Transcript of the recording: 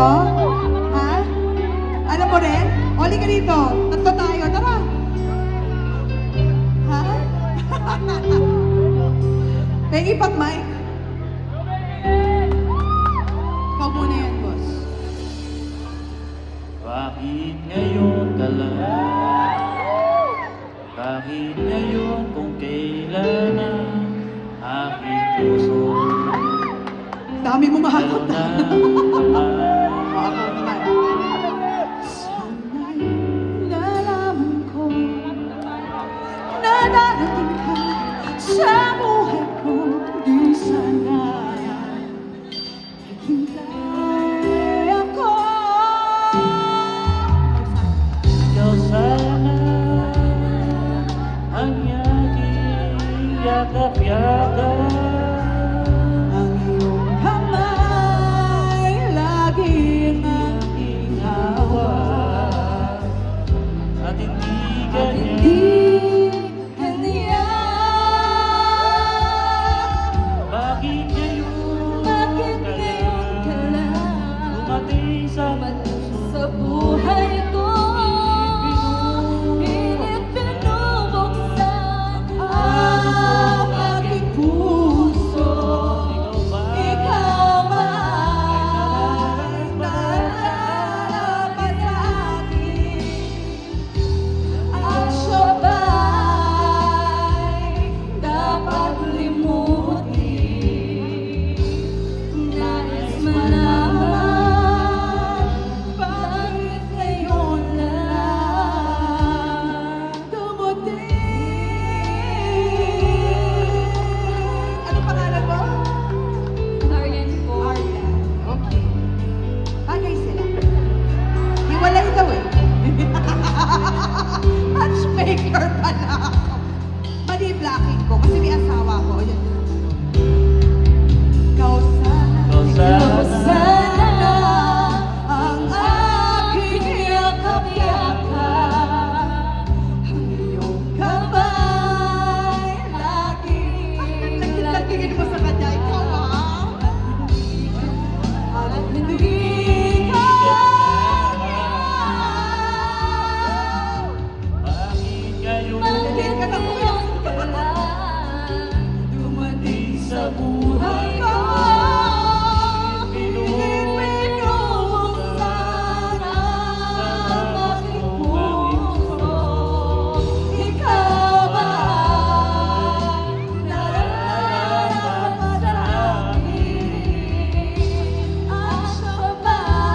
to? Ha? Alam mo rin? Oli ka dito. Tatlo tayo. Tara. Ha? May ipak, Mike? Ikaw muna yan, boss. Bakit ngayon ka lang? Kahit ngayon kung kailan ang aking puso Dami mo mahakot na. naman. Ako naman. Sana'y nalaman ko na darating ka sa buhay ko. Di sana naghintay.